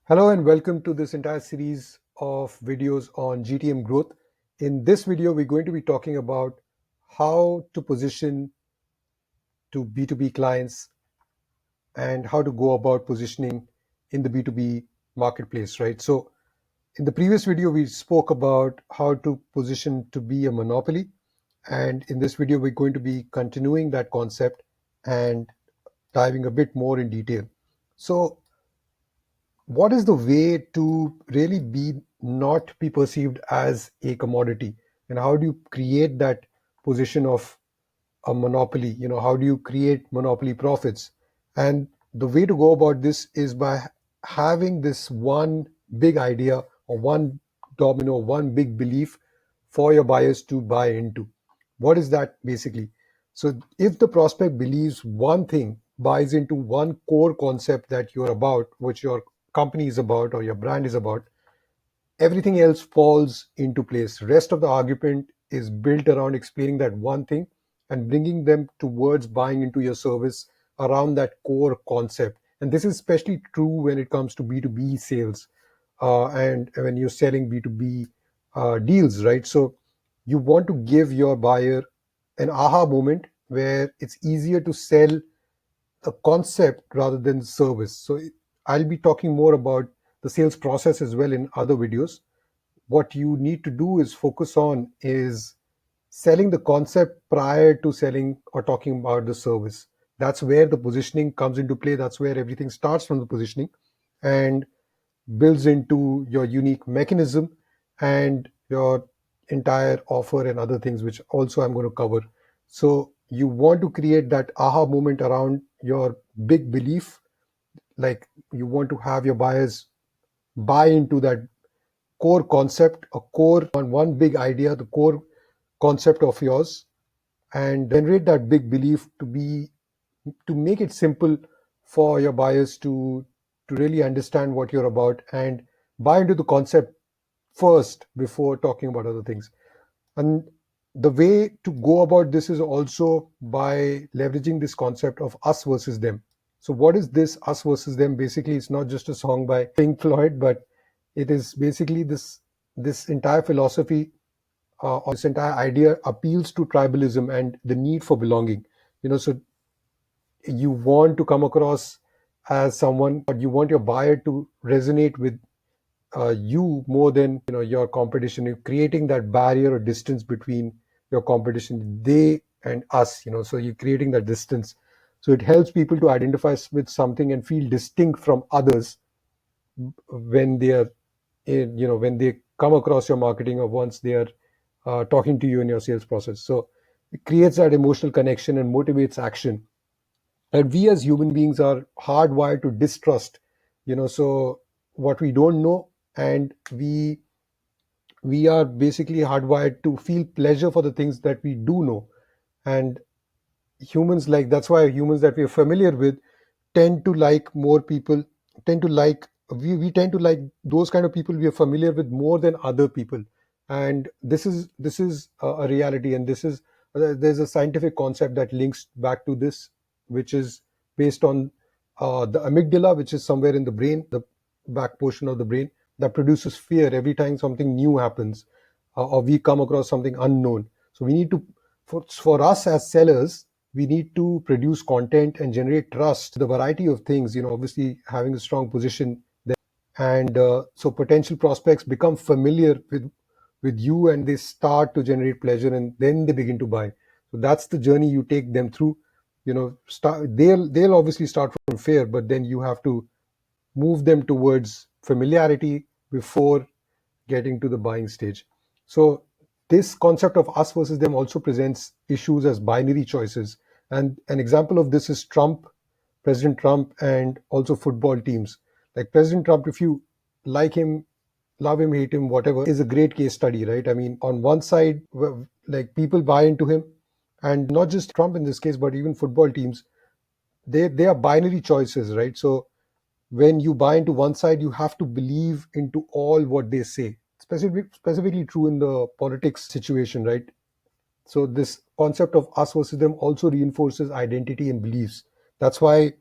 Hello and welcome to this entire series of videos on GTM growth. In this video, we're going to be talking about how to position to B2B clients and how to go about positioning in the B2B marketplace, right? So in the previous video, we spoke about how to position to be a monopoly. And in this video, we're going to be continuing that concept and diving a bit more in detail. So what is the way to really be not be perceived as a commodity, and how do you create that position of a monopoly? How do you create monopoly profits? And the way to go about this is by having this one big idea or one domino, one big belief for your buyers to buy into. What is that basically? So if the prospect believes one thing, buys into one core concept that you're about, which your company is about or your brand is about, everything else falls into place. Rest of the argument is built around explaining that one thing and bringing them towards buying into your service around that core concept. And this is especially true when it comes to B2B sales, and when you're selling B2B deals, right? So you want to give your buyer an aha moment where it's easier to sell a concept rather than the service. So I'll be talking more about the sales process as well in other videos. What you need to do is focus on is selling the concept prior to selling or talking about the service. That's where the positioning comes into play. That's where everything starts from the positioning and builds into your unique mechanism and your entire offer and other things, which also I'm going to cover. So you want to create that aha moment around your big belief, like you want to have your buyers buy into that core concept, a core one big idea, the core concept of yours, and generate that big belief to make it simple for your buyers to really understand what you're about and buy into the concept first before talking about other things. And the way to go about this is also by leveraging this concept of us versus them. So what is this us versus them? Basically, it's not just a song by Pink Floyd, but it is basically this entire philosophy, or this entire idea appeals to tribalism and the need for belonging. So you want to come across as someone, but you want your buyer to resonate with you more than your competition. You're creating that barrier or distance between your competition, they and us. So you're creating that distance. So it helps people to identify with something and feel distinct from others when they are when they come across your marketing or once they are talking to you in your sales process. So it creates that emotional connection and motivates action. And we as human beings are hardwired to distrust, so what we don't know, and we are basically hardwired to feel pleasure for the things that we do know. And humans, like, that's why humans that we are familiar with tend to like more people, tend to like we tend to like those kind of people we are familiar with more than other people. And this is a reality, and this is there's a scientific concept that links back to this, which is based on the amygdala, which is somewhere in the brain, the back portion of the brain, that produces fear every time something new happens, or we come across something unknown. So we need to, for us as sellers, we need to produce content and generate trust, the variety of things, obviously having a strong position there. And so potential prospects become familiar with you, and they start to generate pleasure, and then they begin to buy. So that's the journey you take them through. They'll obviously start from fear, but then you have to move them towards familiarity before getting to the buying stage. So this concept of us versus them also presents issues as binary choices. And an example of this is President Trump, and also football teams. Like President Trump, if you like him, love him, hate him, whatever, is a great case study, right? I mean, on one side, like, people buy into him, and not just Trump in this case, but even football teams, they are binary choices, right? So when you buy into one side, you have to believe into all what they say. Specifically true in the politics situation, right? So this concept of us versus them also reinforces identity and beliefs. That's why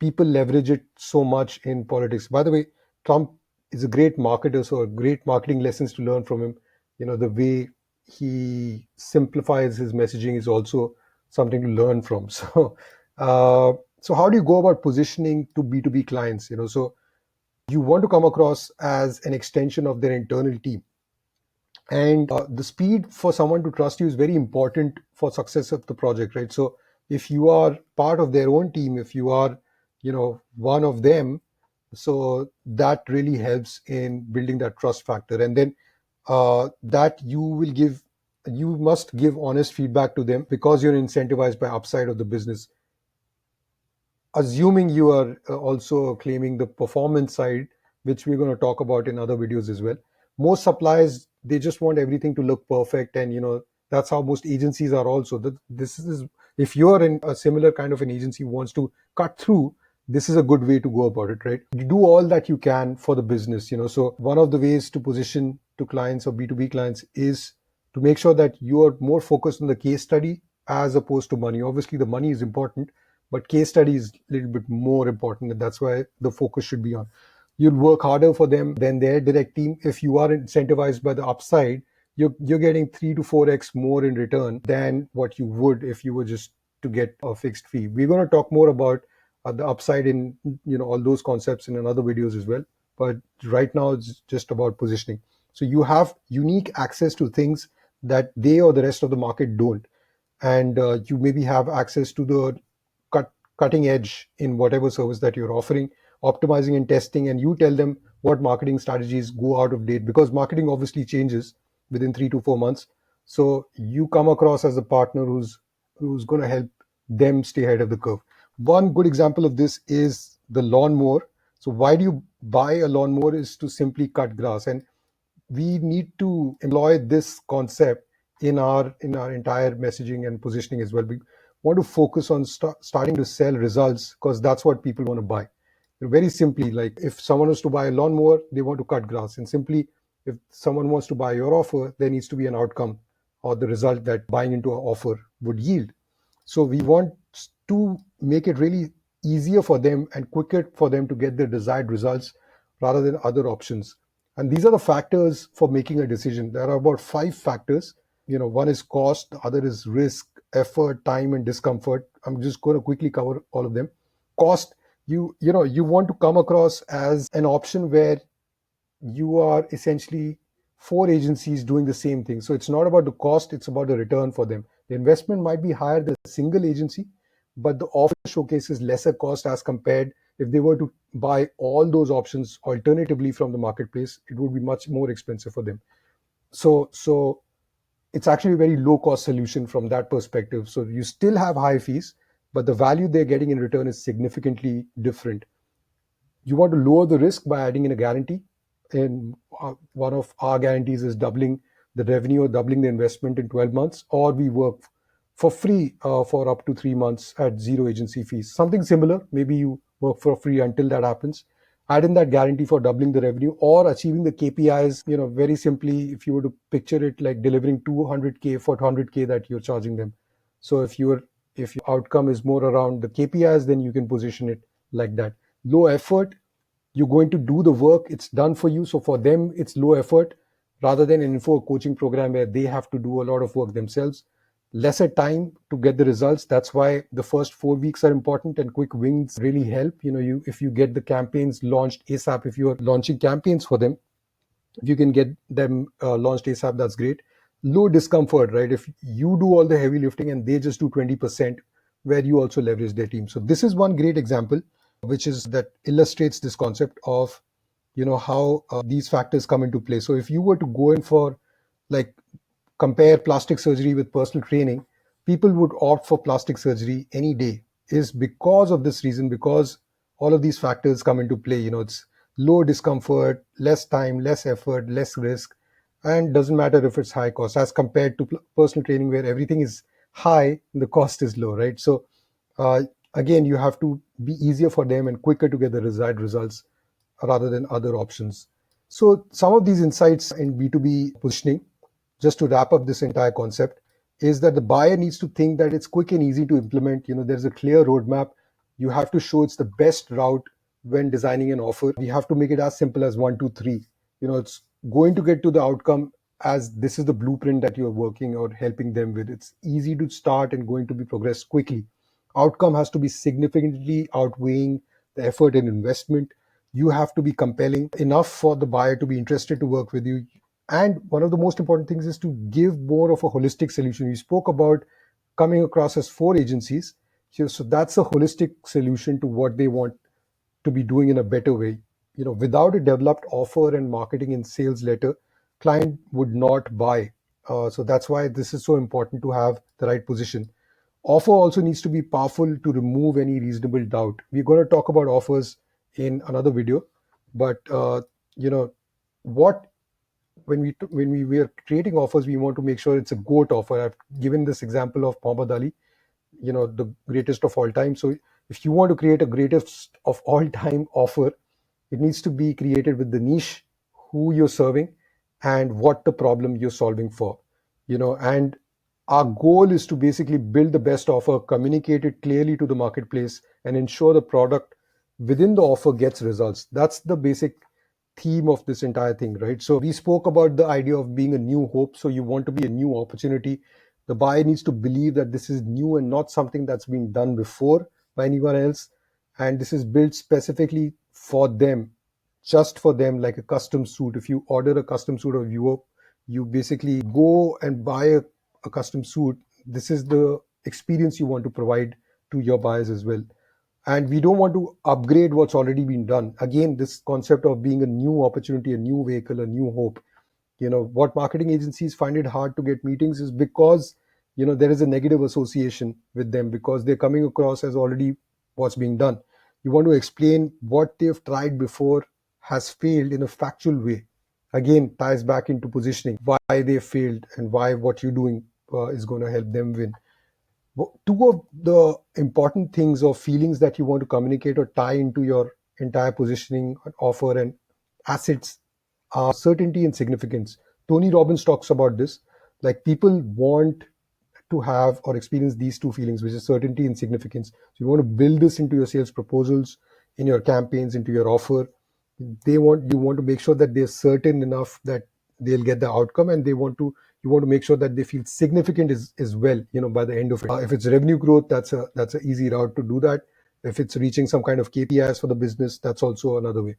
people leverage it so much in politics. By the way, Trump is a great marketer, so great marketing lessons to learn from him. The way he simplifies his messaging is also something to learn from. Uh, so how do you go about positioning to B2B clients? So you want to come across as an extension of their internal team, and the speed for someone to trust you is very important for success of the project, right? So if you are part of their own team, if you are one of them, so that really helps in building that trust factor. And then that you must give honest feedback to them, because you're incentivized by upside of the business, assuming you are also claiming the performance side, which we're going to talk about in other videos as well. Most suppliers, they just want everything to look perfect, and that's how most agencies are also. This is, if you're in a similar kind of an agency who wants to cut through, this is a good way to go about it, right? You do all that you can for the business. So one of the ways to position to clients or B2B clients is to make sure that you are more focused on the case study as opposed to money. Obviously the money is important, but case study is a little bit more important, and that's why the focus should be on. You'll work harder for them than their direct team. If you are incentivized by the upside, you're getting 3 to 4x more in return than what you would if you were just to get a fixed fee. We're going to talk more about the upside in all those concepts in another videos as well. But right now it's just about positioning. So you have unique access to things that they or the rest of the market don't, and you maybe have access to the cutting edge in whatever service that you're offering, optimizing and testing, and you tell them what marketing strategies go out of date, because marketing obviously changes within 3 to 4 months. So you come across as a partner who's going to help them stay ahead of the curve. One good example of this is the lawnmower. So why do you buy a lawnmower? Is to simply cut grass, and we need to employ this concept in our entire messaging and positioning as well. We want to focus on starting to sell results, because that's what people want to buy. Very simply, like if someone was to buy a lawnmower, they want to cut grass, and simply if someone wants to buy your offer, there needs to be an outcome or the result that buying into an offer would yield. So we want to make it really easier for them and quicker for them to get their desired results rather than other options. And these are the factors for making a decision. There are about 5 factors. One is cost, the other is risk, effort, time, and discomfort. I'm just going to quickly cover all of them. Cost, you want to come across as an option where you are essentially 4 agencies doing the same thing. So it's not about the cost, it's about the return for them. The investment might be higher than a single agency, but the offer showcases lesser cost as compared. If they were to buy all those options alternatively from the marketplace, it would be much more expensive for them. So it's actually a very low cost solution from that perspective. So you still have high fees, but the value they're getting in return is significantly different. You want to lower the risk by adding in a guarantee. And one of our guarantees is doubling the revenue or doubling the investment in 12 months, or we work for free for up to 3 months at zero agency fees. Something similar, maybe you work for free until that happens. Add in that guarantee for doubling the revenue or achieving the KPIs. Very simply, if you were to picture it like delivering 200K for 100K that you're charging them. So if your outcome is more around the KPIs, then you can position it like that. Low effort, you're going to do the work, it's done for you. So for them, it's low effort rather than an info coaching program where they have to do a lot of work themselves. Lesser time to get the results. That's why the first 4 weeks are important, and quick wins really help. If you get the campaigns launched ASAP, if you are launching campaigns for them, if you can get them launched ASAP, that's great. Low discomfort, right? If you do all the heavy lifting and they just do 20%, where you also leverage their team. So this is one great example, which is that illustrates this concept of how these factors come into play. So if you were to go in for, like, compare plastic surgery with personal training, people would opt for plastic surgery any day, is because of this reason, because all of these factors come into play. It's low discomfort, less time, less effort, less risk, and doesn't matter if it's high cost as compared to personal training where everything is high and the cost is low, right? So uh, again, you have to be easier for them and quicker to get the desired results rather than other options. So some of these insights in B2B positioning, just to wrap up this entire concept, is that the buyer needs to think that it's quick and easy to implement. There's a clear roadmap. You have to show it's the best route when designing an offer, we have to make it as simple as 1 2 3. It's going to get to the outcome as this is the blueprint that you're working or helping them with. It's easy to start and going to be progressed quickly. Outcome has to be significantly outweighing the effort and investment. You have to be compelling enough for the buyer to be interested to work with you. And one of the most important things is to give more of a holistic solution. You spoke about coming across as four agencies. So that's a holistic solution to what they want to be doing in a better way. Without a developed offer and marketing and sales letter, client would not buy. So that's why this is so important to have the right position. Offer also needs to be powerful to remove any reasonable doubt. We're going to talk about offers in another video, but you know what when we are creating offers, we want to make sure it's a goat offer. I've given this example of Muhammad Ali, the greatest of all time. So if you want to create a greatest of all time offer, it needs to be created with the niche, who you're serving, and what the problem you're solving for. And our goal is to basically build the best offer, communicate it clearly to the marketplace, and ensure the product within the offer gets results. That's the basic theme of this entire thing, right? So we spoke about the idea of being a new hope. So you want to be a new opportunity. The buyer needs to believe that this is new and not something that's been done before by anyone else. And this is built specifically for them, just for them, like a custom suit. If you order a custom suit of Europe, you basically go and buy a custom suit. This is the experience you want to provide to your buyers as well. And we don't want to upgrade what's already been done. Again, this concept of being a new opportunity, a new vehicle, a new hope. What marketing agencies find it hard to get meetings is because there is a negative association with them, because they're coming across as already what's being done. You want to explain what they've tried before has failed in a factual way. Again, ties back into positioning, why they failed and why what you're doing is going to help them win. Two of the important things or feelings that you want to communicate or tie into your entire positioning, offer, and assets are certainty and significance. Tony Robbins talks about this. Like, people want to have or experience these two feelings, which is certainty and significance. So you want to build this into your sales proposals, in your campaigns, into your offer. You want to make sure that they're certain enough that they'll get the outcome, and you want to make sure that they feel significant as well, by the end of it. If it's revenue growth, that's a easy route to do that. If it's reaching some kind of KPIs for the business, that's also another way.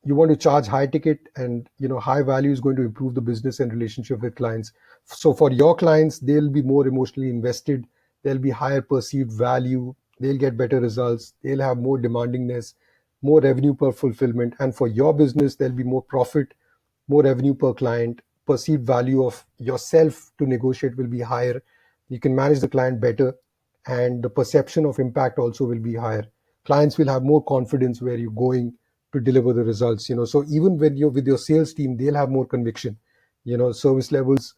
You want to charge high ticket, and high value is going to improve the business and relationship with clients. So for your clients, they'll be more emotionally invested, there'll be higher perceived value, they'll get better results, they'll have more demandingness, more revenue per fulfillment. And for your business, there'll be more profit, more revenue per client, perceived value of yourself to negotiate will be higher, you can manage the client better, and the perception of impact also will be higher. Clients will have more confidence where you're going to deliver the results. So even when you're with your sales team, they'll have more conviction. Service levels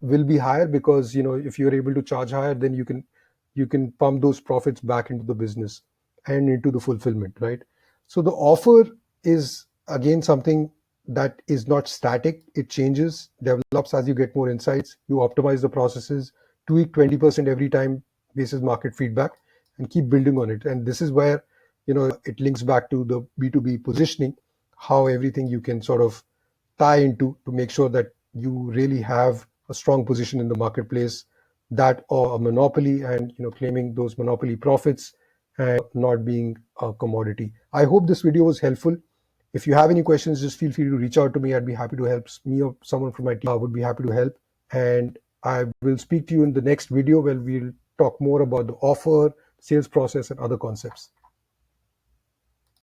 will be higher, because if you're able to charge higher, then you can pump those profits back into the business and into the fulfillment, right? So the offer is again something that is not static. It changes, develops as you get more insights. You optimize the processes, tweak 20% every time basis market feedback, and keep building on it. And this is where it links back to the B2B positioning, how everything you can sort of tie into to make sure that you really have a strong position in the marketplace, that or a monopoly, and claiming those monopoly profits and not being a commodity. I hope this video was helpful. If you have any questions, just feel free to reach out to me. I'd be happy to help. Me or someone from my team would be happy to help. And I will speak to you in the next video where we'll talk more about the offer, sales process, and other concepts.